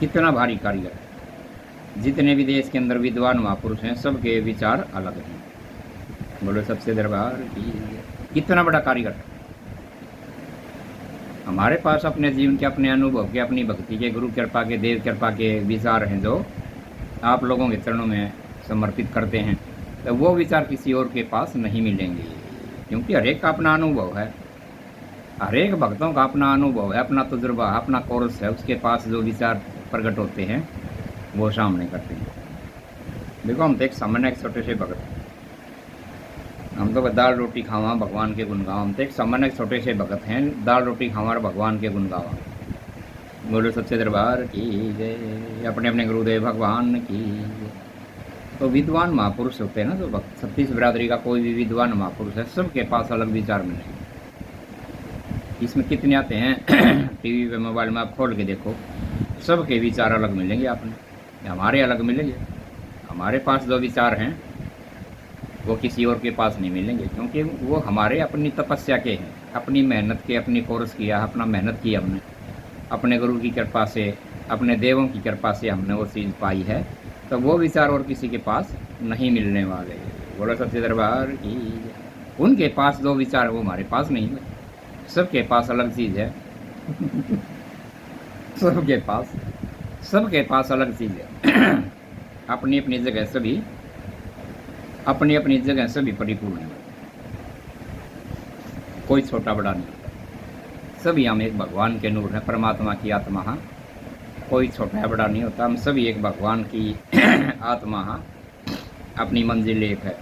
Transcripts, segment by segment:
कितना भारी कारीगर है। जितने भी देश के अंदर विद्वान महापुरुष हैं सबके विचार अलग हैं। बोलो सबसे दरबार की। कितना बड़ा कारीगर है। हमारे पास अपने जीवन के, अपने अनुभव के, अपनी भक्ति के, गुरु कृपा के, देव कृपा के विचार हैं जो आप लोगों के चरणों में समर्पित करते हैं, तो वो विचार किसी और के पास नहीं मिलेंगे, क्योंकि हर एक का अपना अनुभव है, हर एक भक्तों का अपना अनुभव है, अपना तजुर्बा, अपना कोर्स है। उसके पास जो विचार प्रकट होते हैं वो सामने करते हैं। देखो हम तो एक सामान्य एक छोटे से भगत हैं, हम तो दाल रोटी खावा भगवान के गुण गावा। हम तो एक सामान्य छोटे से भगत हैं, दाल रोटी खावा और भगवान के गुण गावा। बोलो सच्चे दरबार की जय। अपने अपने गुरुदेव भगवान की जय। तो विद्वान महापुरुष होते हैं ना, जो छत्तीस बिरादरी का कोई भी विद्वान महापुरुष है, सबके पास अलग विचार मिलेंगे। इसमें कितने आते हैं टीवी पे, मोबाइल में आप खोल के देखो, सबके विचार अलग मिलेंगे। आपने हमारे अलग मिलेंगे। हमारे पास जो विचार हैं वो किसी और के पास नहीं मिलेंगे, क्योंकि वो हमारे अपनी तपस्या के हैं, अपनी मेहनत के, अपनी कोर्स किया, अपना मेहनत की हमने, अपने गुरु की कृपा से, अपने देवों की कृपा से हमने वो चीज़ पाई है। तो वो विचार और किसी के पास नहीं मिलने वाले। बोलो सच्चे दरबार की। उनके पास जो विचार वो हमारे पास नहीं है। सबके पास अलग चीज़ है सबके पास अलग चीज़ है। अपनी अपनी जगह सभी, अपनी अपनी जगह सभी परिपूर्ण है। कोई छोटा बड़ा नहीं, सभी हम एक भगवान के नूर हैं, परमात्मा की आत्मा हाँ। कोई छोटा बड़ा नहीं होता, हम सभी एक भगवान की आत्मा हाँ। अपनी मंजिल एक है।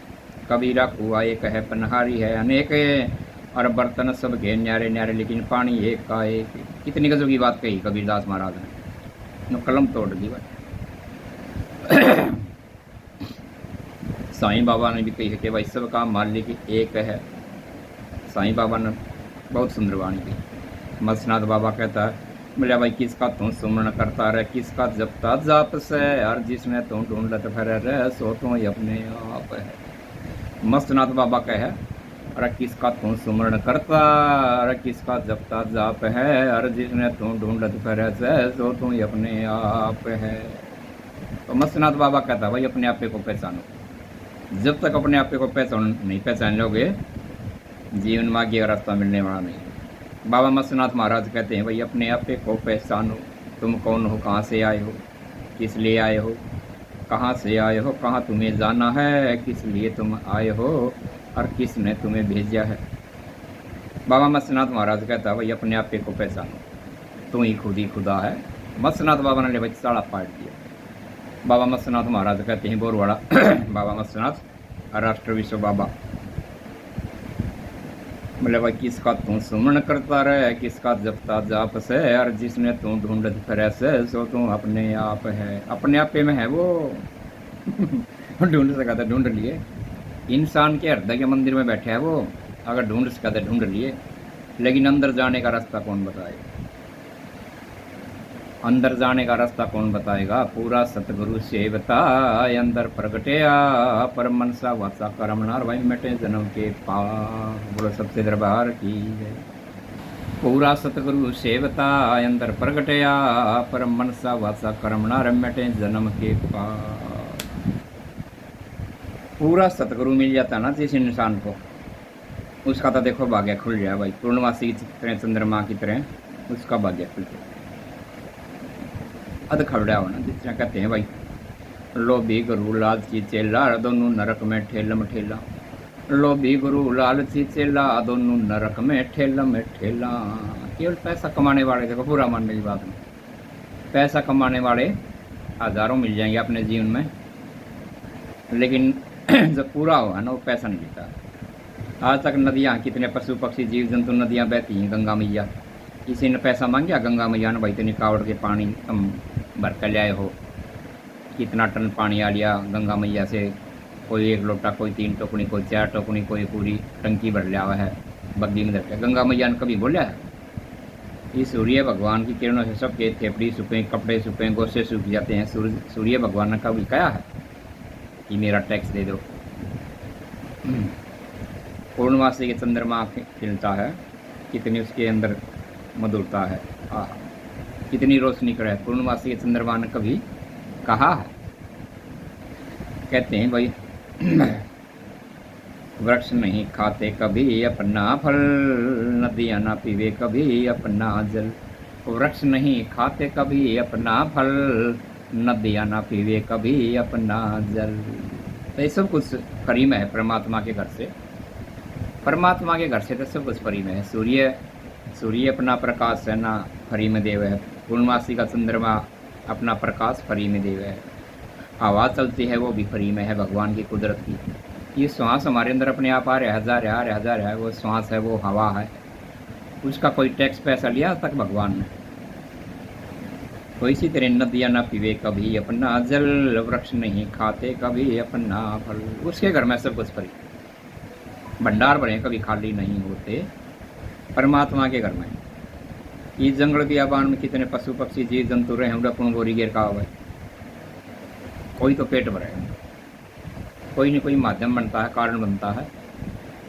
कबीरा कुआ एक है, पनहारी है अनेक है, और बर्तन सब के न्यारे न्यारे, लेकिन पानी एक का एक। कितनी गजब की बात कही कबीरदास महाराज ने, कलम तोड़ दी बात। साईं बाबा ने भी कही है कि भाई सबका मालिक एक है। साईं बाबा ने बहुत सुंदर वाणी की। मत्स्यनाथ बाबा कहता है, बोले भाई किसका तू सुमरण करता रहे, किसका जपता जाप से, हर जिसने तू ढूंढत फिर रहे, सो तू अपने आप है। मत्स्यनाथ बाबा कहे, अरे किसका तू सुमरण करता, अरे किसका जपता जाप है, हर जिसने तू ढूंढत फिर से, सो तू अपने आप है। तो मत्स्यनाथ बाबा कहता भाई अपने आप को पहचानो। जब तक अपने आप को नहीं पहचान लोगे, जीवन में आगे रास्ता मिलने वाला नहीं। बाबा मत्स्यनाथ महाराज कहते हैं भाई अपने आप को पहचानो। तुम कौन हो, कहाँ से आए हो, किस लिए आए हो, कहाँ से आए हो, कहाँ तुम्हें जाना है, किस लिए तुम आए हो, और किसने तुम्हें भेजा है। बाबा मत्स्यनाथ महाराज कहता है भाई अपने आप को पहचानो, तू ही खुद ही खुदा है। मत्स्यनाथ बाबा ने भाई साड़ा पाट दिया। बाबा मत्स्यनाथ महाराज कहते हैं बोरवाड़ा बाबा मत्स्यनाथ राष्ट्र विश्व बाबा, बोले भाई किसका तू सुमरण करता रहे, किसका जपता जाप से, और जिसने तू ढूंढत फिरे से, सो तू अपने आप है। अपने आप में है वो ढूंढ सका था ढूंढ लिए। इंसान के हृदय के मंदिर में बैठे है वो, अगर ढूंढ सका था ढूंढ लिए, लेकिन अंदर जाने का रास्ता कौन बताएगा। अंदर जाने का रास्ता कौन बताएगा। पूरा सतगुरु सेवता अंदर प्रगटेया, पर मनसा वाचा कर्मणार वही मिटे जन्म के पाप। बोलो सबसे दरबार की जय। पूरा सतगुरु सेवता अंदर प्रगटेया, पर मनसा वाचा कर्मणार मिटे जन्म के पाप। पूरा सतगुरु मिल जाता ना जिस इंसान को, उसका तो देखो भाग्य खुल गया भाई। पूर्णमासी की तरह, चंद्रमा की तरह उसका भाग्य खुल गया। अध खबड़ा होना, जिस तरह कहते हैं भाई लोभी गुरु लालची चेला, दोनों नरक में ठेलम ठेला। लोभी गुरु लालची चेला, दोनों नरक में ठेलम ठेला। केवल पैसा कमाने वाले, देखो पूरा मानने की बात नहीं, पैसा कमाने वाले हजारों मिल जाएंगे अपने जीवन में, लेकिन जब पूरा हुआ ना वो पैसा नहीं मिलता। आज तक नदियाँ, कितने पशु पक्षी जीव जंतु नदियाँ बहती हैं, गंगा मैया, किसी ने पैसा मांगा गंगा मैया ने, भाई इतनी कावड़ के पानी तुम भर कर लाए हो, कितना टन पानी आ लिया गंगा मैया से। कोई एक लोटा, कोई 3 टोकनी, कोई 4 टोकनी, कोई पूरी टंकी भर लिया हुआ है बग्गी में धर के। गंगा मैया ने कभी बोला है। इस सूर्य भगवान की किरणों से सबके थेपड़ी सूखे, कपड़े सूखे, गोसे सूख जाते हैं। सूर्य भगवान ने कभी कहा है कि मेरा टैक्स दे दो। पूर्णमासी के चंद्रमा खिलता है, कितनी उसके अंदर मधुरता है। कितनी रोशनी करे। पूर्णमासी के चंद्रमा ने कभी कहा है? कहते हैं भाई वृक्ष नहीं खाते कभी अपना फल, नदियाँ ना पीवे कभी अपना जल। वृक्ष नहीं खाते कभी अपना फल, नदियाँ ना पीवे कभी अपना जल। तो ये सब कुछ फ्री में है परमात्मा के घर से। परमात्मा के घर से तो सब कुछ फ्री में है। सूर्य अपना प्रकाश है ना फ्री में देव है। पूर्णमासी का चंद्रमा अपना प्रकाश फ्री में देव है। हवा चलती है वो भी फ्री में है, भगवान की कुदरत की। ये श्वास हमारे अंदर अपने आप आ रहा है, वो श्वास है, वो हवा है, उसका कोई टैक्स पैसा लिया आज तक भगवान ने? तो इसी तरह नदियाँ ना पीवे कभी अपना जल, वृक्ष नहीं खाते कभी अपना फल। उसके घर में सब कुछ फ्री, भंडार भरे कभी खाली नहीं होते परमात्मा के घर में। ये जंगल बियाबान में कितने पशु पक्षी जीव जंतु रहे, हम गोरी गिर का हुआ, कोई तो पेट भरे, कोई न कोई माध्यम बनता है, कारण बनता है,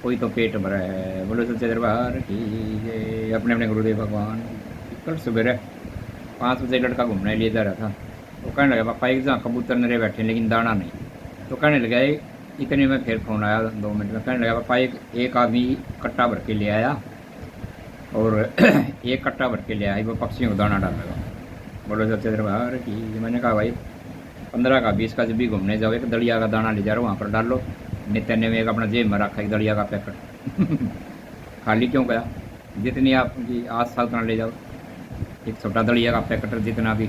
कोई तो पेट भरा है। बोलो सच्चे दरबार की। अपने अपने गुरुदेव भगवान। कल सवेरे 5 बजे लड़का घूमने लिए जा रहा था, तो कहने लगा पापा एक जहाँ कबूतर नरे बैठे लेकिन दाना नहीं। तो कहने लगा इतने में फिर फ़ोन आया 2 मिनट में, कहने लगा पापा एक आदमी कट्टा भर के ले आया और एक कट्टा भर के ले आया, वो पक्षियों को दाना डाल लगा। बोलो सच्चे दरबार की। मैंने कहा भाई 15 का 20 का जब भी घूमने जाओ एक दलिया का दाना ले जा रहा हो, वहाँ पर डाल लो। नित्य ने एक अपना जेब में रखा एक दलिया का पैकेट खाली क्यों गया? जितनी आपकी आज साल उतना ले जाओ, एक छोटा दलिया का पैकेट जितना भी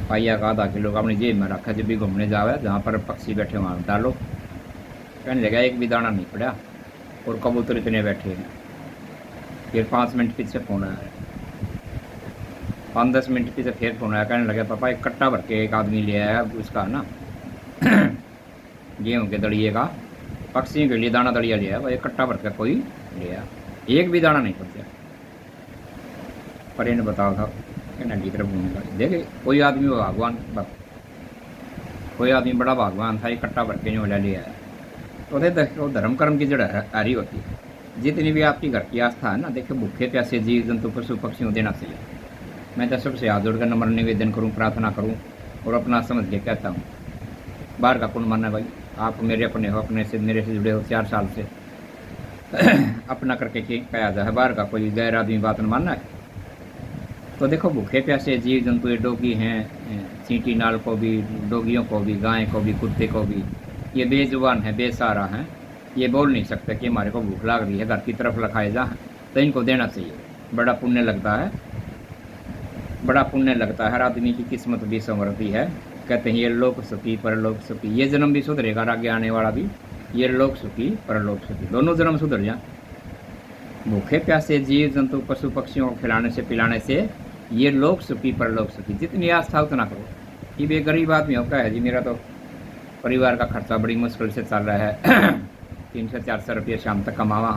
पाइया का आधा किलो का अपनी जेब में रखा, जब भी घूमने जाओ जहाँ पर पक्षी बैठे वहाँ डालो। कहने लगा एक भी दाना नहीं पड़ा और कबूतर इतने बैठे हैं। फिर 5 मिनट पीछे फ़ोन आया, 5-10 मिनट पीछे फिर फ़ोन आया, कहने लगे पापा एक कट्टा भर के एक आदमी ले आया उसका ना गेहूँ के दड़िए का, पक्षियों के लिए दाना दड़िया लिया है, वो एक कट्टा भर के कोई लिया, एक भी दाना नहीं पड़ता। पर इन्हें बताओ था कि नदी तरफ घूमने का। देखे कोई आदमी वो भगवान, कोई आदमी बड़ा भगवान था, एक कट्टा भर के जो लिया है। तो धर्म कर्म की जड़ हरी होती है। जितनी भी आपकी घर की आस्था है ना, देखिए भूखे प्यासे जीव जंतु पशु पक्षियों देना चाहिए। मैं तो सबसे हाथ जोड़कर नम्र निवेदन करूं, प्रार्थना करूं और अपना समझ के कहता हूं, बाहर का कौन मानना भाई? आप मेरे अपने हो, अपने से मेरे से जुड़े हो 4 साल से अपना करके कहा जाए, बाहर का कोई गैर आदमी बात न मानना है। तो देखो भूखे प्यासे जीव जंतु, ये डोगी हैं, चींटी नाल को भी, डोगियों को भी, गाय को भी, कुत्ते को भी, ये बेजुबान है, बेसहारा हैं, ये बोल नहीं सकते कि हमारे को भूख लग रही है, घर की तरफ लखाए जा, तो इनको देना चाहिए। बड़ा पुण्य लगता है, बड़ा पुण्य लगता है। हर आदमी की किस्मत भी संवरती है। कहते हैं ये लोक सुखी परलोक सुखी, ये जन्म भी सुधरेगा, आगे आने वाला भी, ये लोक सुखी परलोक सुखी, दोनों जन्म सुधर जाए। भूखे प्यासे जीव जंतु पशु पक्षियों को खिलाने से पिलाने से ये लोक सुखी परलोक सुखी। जितनी आस्था उतना करो। कि वे गरीब आदमी होता है जी, मेरा तो परिवार का खर्चा बड़ी मुश्किल से चल रहा है 300-400 रुपये शाम तक कमावा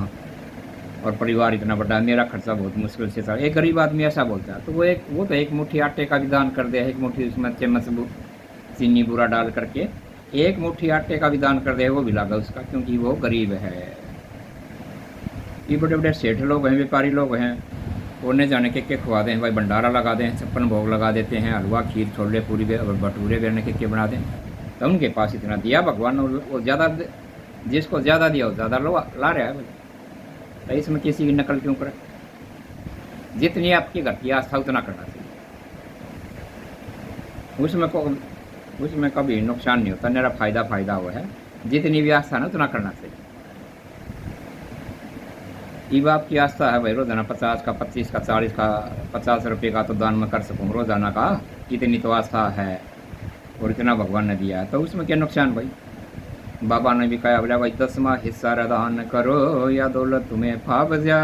और परिवार इतना बड़ा, मेरा खर्चा बहुत मुश्किल से चल। एक गरीब आदमी ऐसा बोलता है तो वो तो एक मुट्ठी आटे का भी दान कर दे, एक मुट्ठी उसमें चम्मच चीनी बुरा डाल करके एक मुट्ठी आटे का भी दान कर दे, वो भी लागा उसका, क्योंकि वो गरीब है। ये बड़े बड़े सेठ लोग हैं, व्यापारी लोग हैं, उन्हें जाने के खुआ दें भाई, भंडारा लगा दें, 56 भोग लगा देते हैं, हलवा खीर छोले पूरी भटूरे बेरने के बना दें। तो उनके पास इतना दिया भगवान ने, वो ज़्यादा, जिसको ज़्यादा दिया वो ज़्यादा ला रहा है भाई। तो इसमें किसी की नकल क्यों करें? जितनी आपकी घर की आस्था उतना करना चाहिए, उसमें कभी नुकसान नहीं होता, मेरा फायदा हुआ है। जितनी भी आस्था है उतना करना चाहिए। ये बाप की आस्था है भाई, रोजाना 50 का 25 का 40 का 50 रुपये का तो दान में कर सकूँ रोजाना का, इतनी तो आस्था है और इतना भगवान ने दिया है, तो उसमें क्या नुकसान भाई? बाबा ने भी कहा बोला भाई 10वां हिस्सा दान करो या दौलत तुम्हें फाव जा,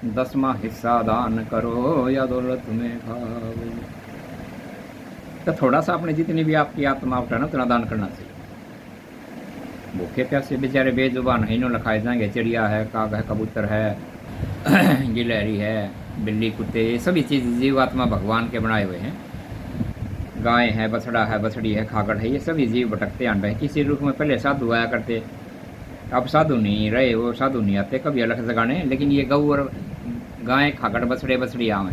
10वां हिस्सा दान करो या दौलत तुम्हें फाव। तो थोड़ा सा अपने जितनी भी आपकी आत्मा उठा ना उतना दान करना चाहिए। भूखे प्यासे बेचारे बेजुबान है, इन्हों लखाए जाएंगे, चिड़िया है, काग है, कबूतर है गिलहरी है, बिल्ली कुत्ते, ये सभी चीज़ जीवात्मा भगवान के बनाए हुए हैं। गाय है, बछड़ा है, बछड़ी है, खागड़ है, ये सभी जीव भटकते आंड है। किसी रूप में पहले साधु आया करते, अब साधु नहीं रहे, वो साधु नहीं आते, कभी अलग जगाने, लेकिन ये गऊ और गाय खागड़ बछड़े बछड़ी आवे